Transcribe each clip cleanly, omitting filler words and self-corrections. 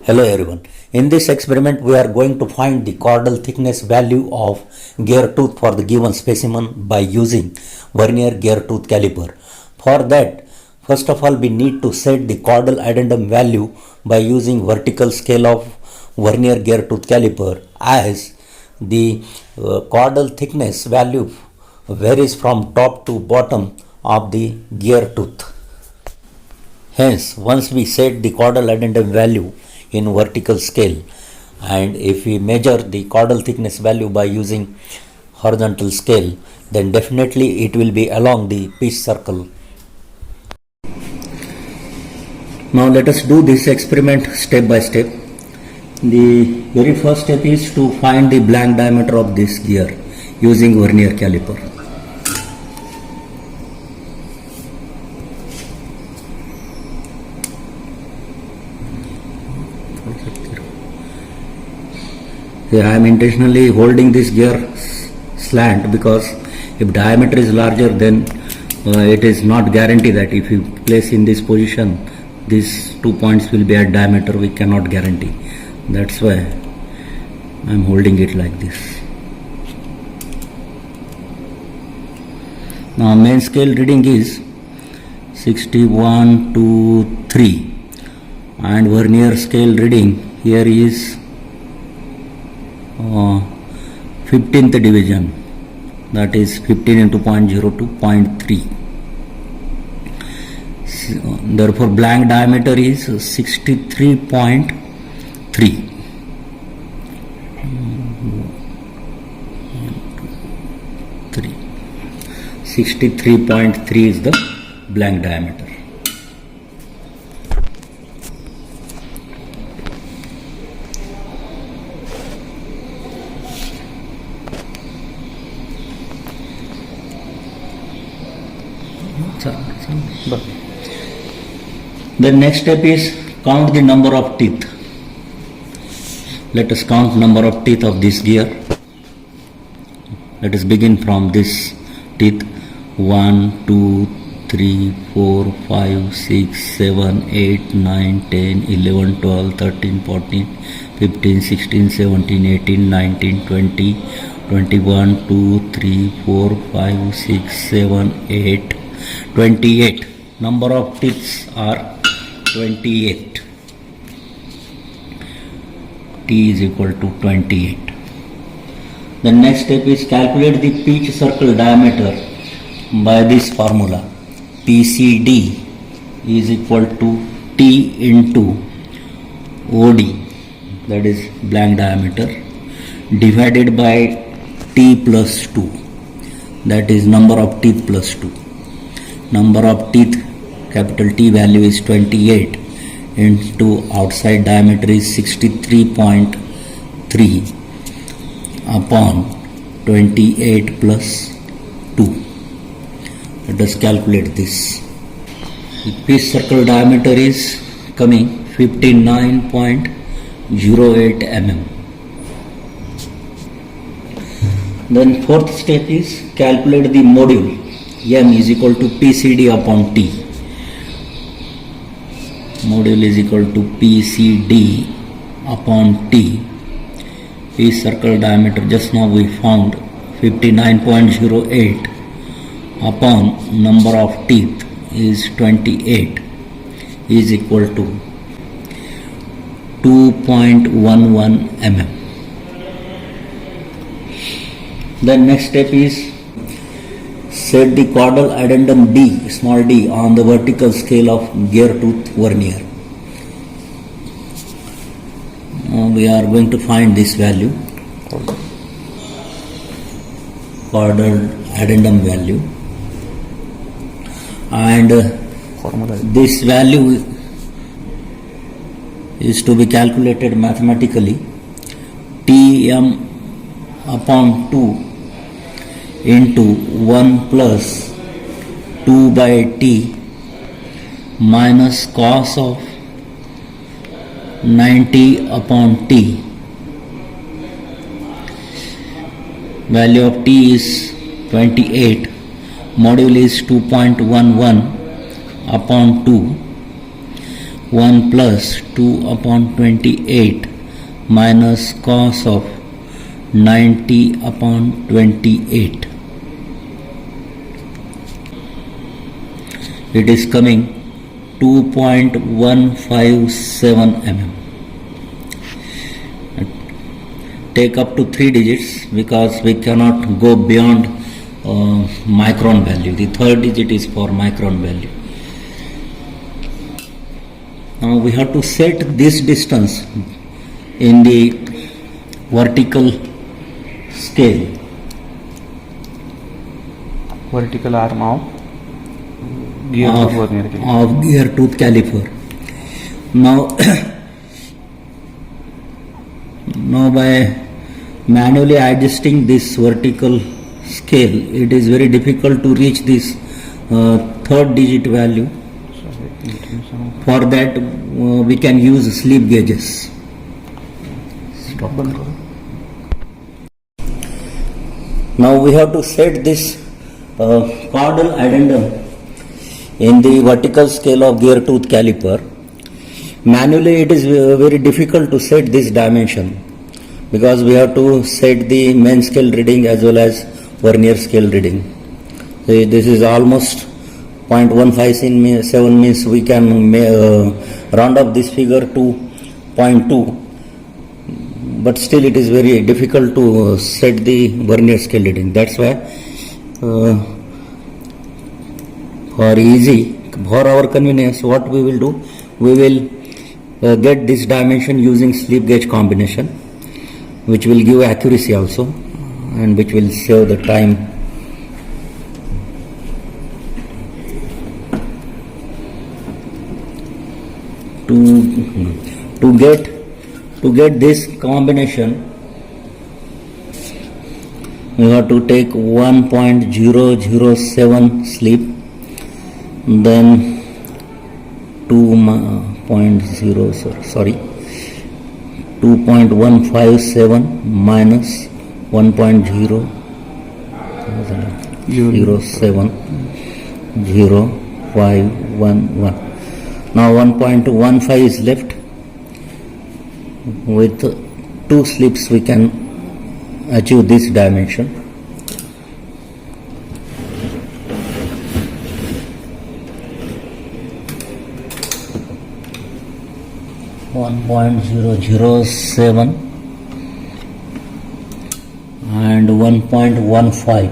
Hello everyone. In this experiment we are going to find the chordal thickness value of gear tooth for the given specimen by using vernier gear tooth caliper. For that, first of all we need to set the chordal addendum value by using vertical scale of vernier gear tooth caliper, as the chordal thickness value varies from top to bottom of the gear tooth. Hence, once we set the chordal addendum value in vertical scale, and if we measure the chordal thickness value by using horizontal scale, then definitely it will be along the pitch circle. Now let us do this experiment step by step. The very first step is to find the blank diameter of this gear using vernier caliper. Here I am intentionally holding this gear slant because if diameter is larger, then it is not guaranteed that if you place in this position these 2 points will be at diameter. We cannot guarantee. That's why I am holding it like this. Now main scale reading is 61 to 3 and vernier scale reading here is 15th division, that is 15 into 0.02, 0.3. Therefore blank diameter is 63.3. 63.3 is the blank diameter. The next step is count the number of teeth. Let us count number of teeth of this gear. Let us begin from this teeth. 1, 2, 3, 4, 5, 6, 7, 8, 9, 10, 11, 12, 13, 14, 15, 16, 17, 18, 19, 20, 21, 2, 3, 4, 5, 6, 7, 8, 28. Number of teeth are 28. T is equal to 28. The next step is calculate the pitch circle diameter by this formula. PCD is equal to T into OD, that is blank diameter, divided by T plus 2, that is number of teeth plus 2. Number of teeth, capital T value is 28 into outside diameter is 63.3 upon 28 plus 2. Let us calculate this. The pitch circle diameter is coming 59.08 mm. Then fourth step is calculate the module. M is equal to PCD upon T. Module is equal to PCD upon T. Pitch circle diameter just now we found 59.08 upon number of teeth is 28 is equal to 2.11 mm. The next step is set the chordal addendum D, small d, on the vertical scale of gear tooth vernier. We are going to find this value, chordal addendum value, and this value is to be calculated mathematically. Tm upon 2 into 1 plus 2 by T minus cos of 90 upon T. Value of T is 28. Module is 2.11 upon 2. 1 plus 2 upon 28 minus cos of 90 upon 28. It is coming 2.157 mm. Take up to 3 digits because we cannot go beyond micron value. The third digit is for micron value. Now we have to set this distance in the vertical scale. Vertical arm of gear of gear tooth caliper. Now, now by manually adjusting this vertical scale, it is very difficult to reach this third digit value. For that, we can use slip gauges. Stop. Now we have to set this caudal addendum in the vertical scale of gear tooth caliper. Manually it is very difficult to set this dimension because we have to set the main scale reading as well as vernier scale reading. So this is almost 0.157 means we can round up this figure to 0.2, but still it is very difficult to set the vernier scale reading. That's why for our convenience, what we will do, we will get this dimension using slip gauge combination, which will give accuracy also and which will save the time. To get this combination, we have to take 1.007 slip, then 2.157 minus 1.0070511. Now 1.15 is left. With 2 slips we can achieve this dimension. .007 and 1.15.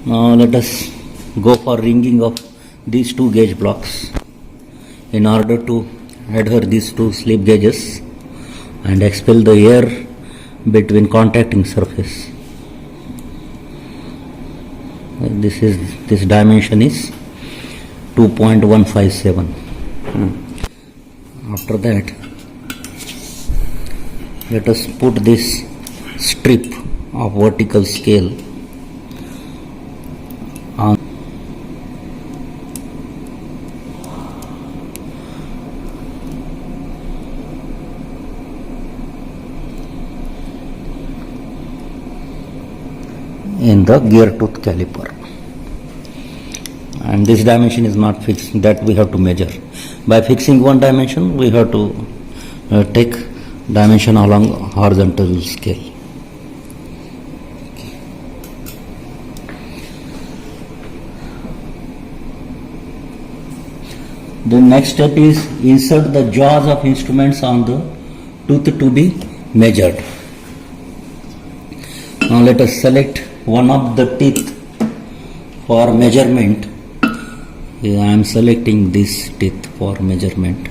Now let us go for ringing of these 2 gauge blocks in order to adhere these 2 slip gauges and expel the air between contacting surface. This dimension is 2.157. After that, let us put this strip of vertical scale on in the gear tooth caliper, and this dimension is not fixed, that we have to measure. By fixing one dimension, we have to take dimension along horizontal scale. The next step is insert the jaws of instruments on the tooth to be measured. Now let us select one of the teeth for measurement. I am selecting this teeth for measurement.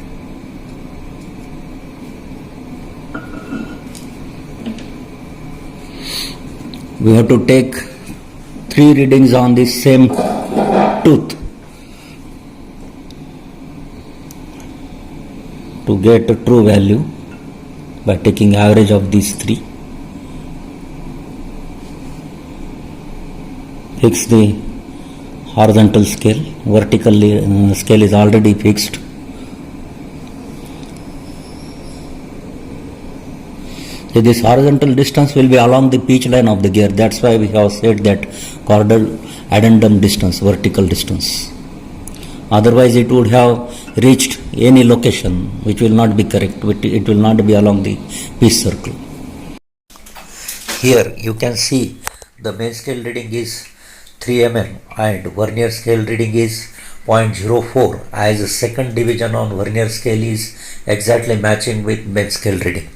We have to take 3 readings on this same tooth to get a true value by taking average of these three. Fix the horizontal scale, vertical scale is already fixed. So this horizontal distance will be along the pitch line of the gear. That's why we have said that chordal addendum distance, vertical distance. Otherwise it would have reached any location which will not be correct. It will not be along the pitch circle. Here you can see the main scale reading is 3 mm and vernier scale reading is 0.04, as the second division on vernier scale is exactly matching with main scale reading.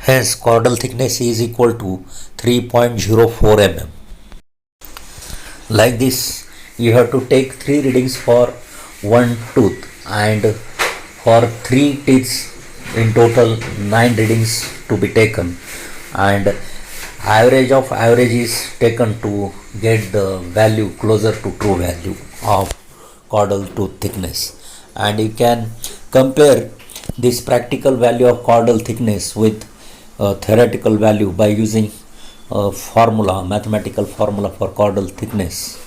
Hence chordal thickness is equal to 3.04 mm. Like this you have to take 3 readings for one tooth, and for 3 teeth in total 9 readings to be taken, and average of average is taken to get the value closer to true value of chordal tooth thickness. And you can compare this practical value of chordal thickness with theoretical value by using a formula, mathematical formula for chordal thickness.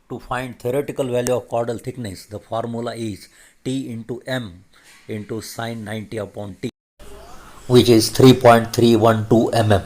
To find theoretical value of chordal thickness, the formula is T into M into sine 90 upon T, which is 3.312 mm.